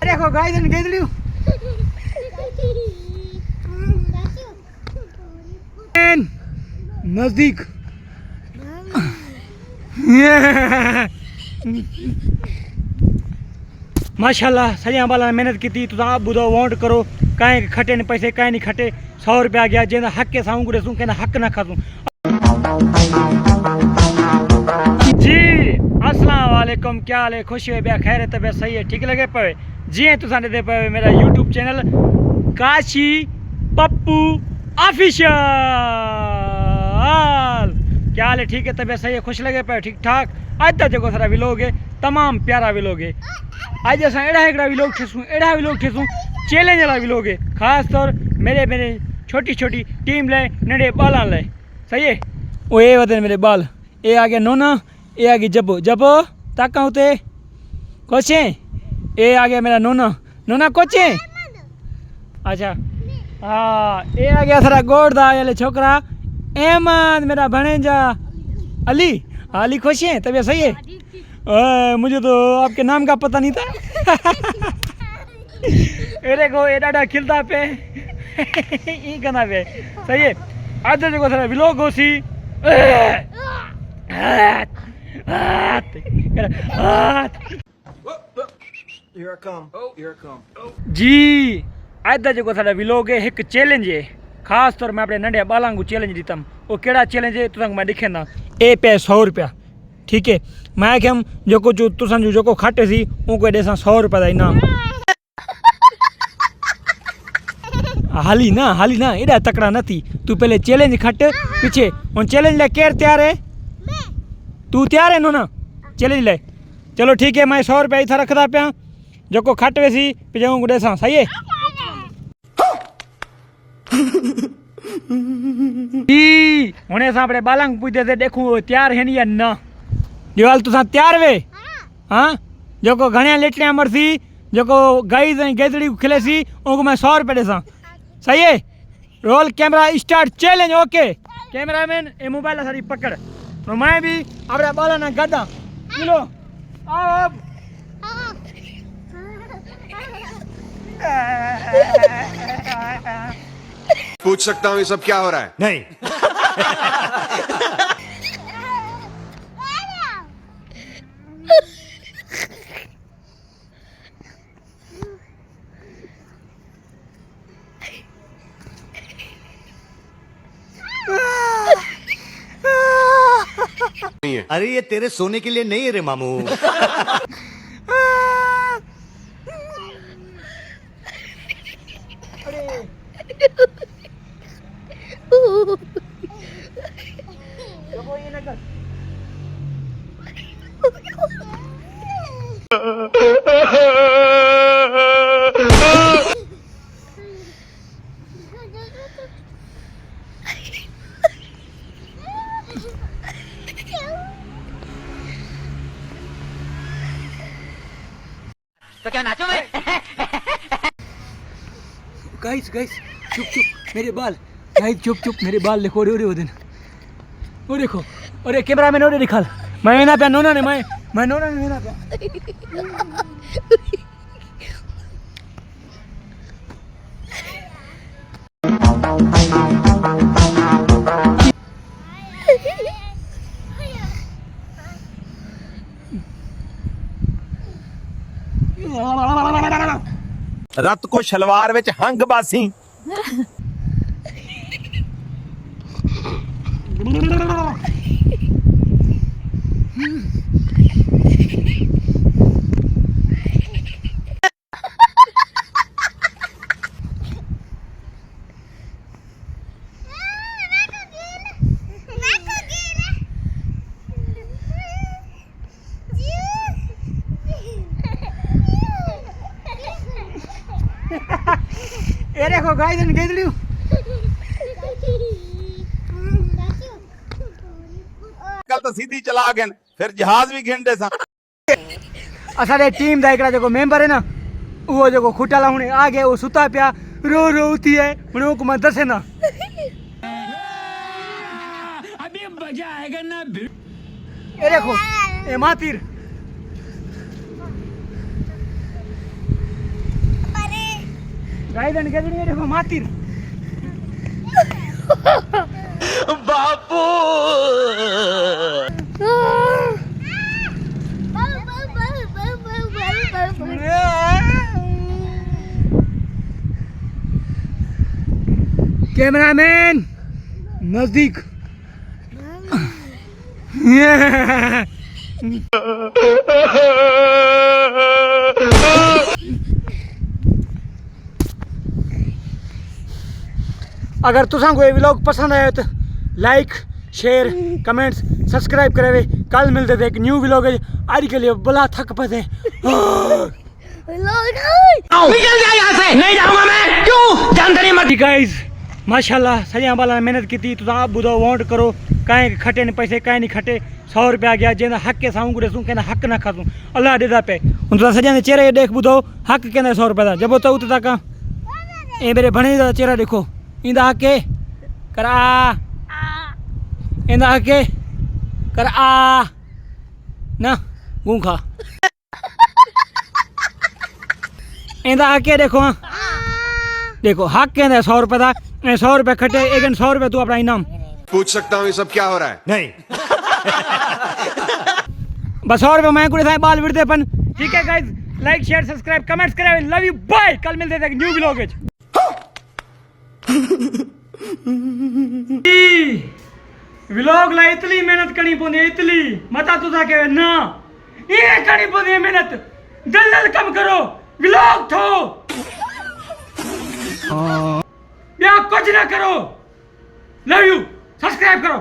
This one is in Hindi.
देखो गाइस ने कह दियो नजदीक माशाल्लाह सॼा बाला मेहनत की तुम आप बुधो वोट करो कहीं खटे न पैसे कहीं नहीं खटे 100 रुपया गया जैसा हक के साऊं गुड़े कहना हक ना खासूं जी अस्सलाम वालेकुम क्या हाल है खुश है बिया खैर है तबियत सही है ठीक लगे पे जी तुसा दे पे मेरा YouTube channel Kashi Pappu official क्या हाल है ठीक है तबियत सही है खुश लगे पे ठीक ठाक आज तक जो सारा व्लॉग है तमाम प्यारा व्लॉग है आज अस अड़ा व्लॉग ठेसूं चैलेंज वाला व्लॉग है खास तौर मेरे छोटी छोटी टीम ले नड़े बाल ले सही है वो ये वधन मेरे बाल ये आ गया नोना ये आ गई जबो जबो ताका उते कोचे ये आ गया मेरा नोना नोना कोचे अच्छा हाँ ये आ गया सारा गोड़दा ये छोकरा अहमद मेरा भणेजा अली अली खुश है तबीयत सही है मुझे तो आपके नाम का पता नहीं था अरे को ये डाडा खिलता पे ये कहना पे सही है आज देखो सारा व्लॉग हो सी जी आज जो सारा व्लॉग है एक चैलेंज है खास तौर मैं अपने नंढे बालों को चैलेंज दीतम वो केड़ा चैलेंज है तुम मैं दिखेंदा ए पे 100 रुपया ठीक है मैं आखियम जो तुसन जो खाटे सी उनको देसा 100 रुपया का इनाम हाली ना एडा तकड़ा नहीं तू पहले चैलेंज खट पीछे हूँ चैलेंज ले केर तैयार है तू तैयार है ना चैलेंज ले चलो ठीक है मैं 100 रुपया इतना रखदा पाया जो खट वेसी पीछे उनको देसा सही है हूँ अस अपने बालंग पूछते थे देखूँ तैयार है या ना दीवाल तुसा तैयार वे हाँ जो घणिया लेटलियां मरसी जो गाई गेदड़ी खिले सी उनको मैं 100 रुपये देसा सही है roll camera start challenge okay cameraman ये मोबाइल सारी पकड़ तो मैं भी अपने बाला ना गदा किलो आओ अब पूछ सकता हूँ ये सब क्या हो रहा है नहीं अरे ये तेरे सोने के लिए नहीं है रे मामू तो क्या नाचो मैं गाइस चुप मेरे बाल गाइस चुप मेरे बाल देखो रे दिन वो देखो अरे कैमरा मैन ओरे दिखाल मैं ना पे नोना ने मैं नोना ने ना पे रत को शलवार विच हंग बासी ये देखो गाइस ने कह दियो कल तो सीधी चला गए फिर जहाज भी घिंडे सा असारे टीम दा एकड़ा जो मेंबर है ना वो जो खुटाला हुने आ गए वो सुता पिया रो उठी है हुने को मैं दसे ना अभी मजा आएगा ना ये देखो ये मातिर गाइस एंड गेट ये देखो मातिर बापू कैमरामैन नजदीक अगर तुसा को ये व्लॉग पसंद आया तो लाइक शेयर कमेंट्स सब्सक्राइब करे। कल मिलते थे एक न्यू व्लॉग आज के लिए बला थक पते निकल जा यहाँ से नहीं जाऊंगा मैं क्यों जानते नहीं गाइस माशाल्लाह सजा वाला मेहनत की थी तुम आप बुधो वोट करो कहीं खटे नहीं पैसे कहीं नहीं खटे 100 रुपया गया जें हक के साऊं गुड़े सूं कहना हक ना खासूं अल्लाह देदा पे उन तो सजा ने चेहरे देख बुधो हक कहना 100 रुपया जब तो उत तक ए मेरे भणे दा चेहरा देखो इंदा हक के कर आ इंदा हक के कर आ ना गूं खा इंदा हक के देखो देखो हक कहना 100 रुपया था 100 रुपया खटे एक 100 रुपया तू अपना इनाम पूछ सकता हूँ ये सब क्या हो रहा है? नहीं बस 100 रुपया मैं कुछ बाल विड़ते अपन ठीक है guys like share subscribe comments करे लव यू बाय कल मिलते थे न्यू व्लॉग में व्लॉग ला इतनी मेहनत करनी पौंदी इतनी मता तुसा के ना ये करनी पौंदी मेहनत दलदल कम करो व्लॉग थो या कुछ ना करो लव यू सब्सक्राइब करो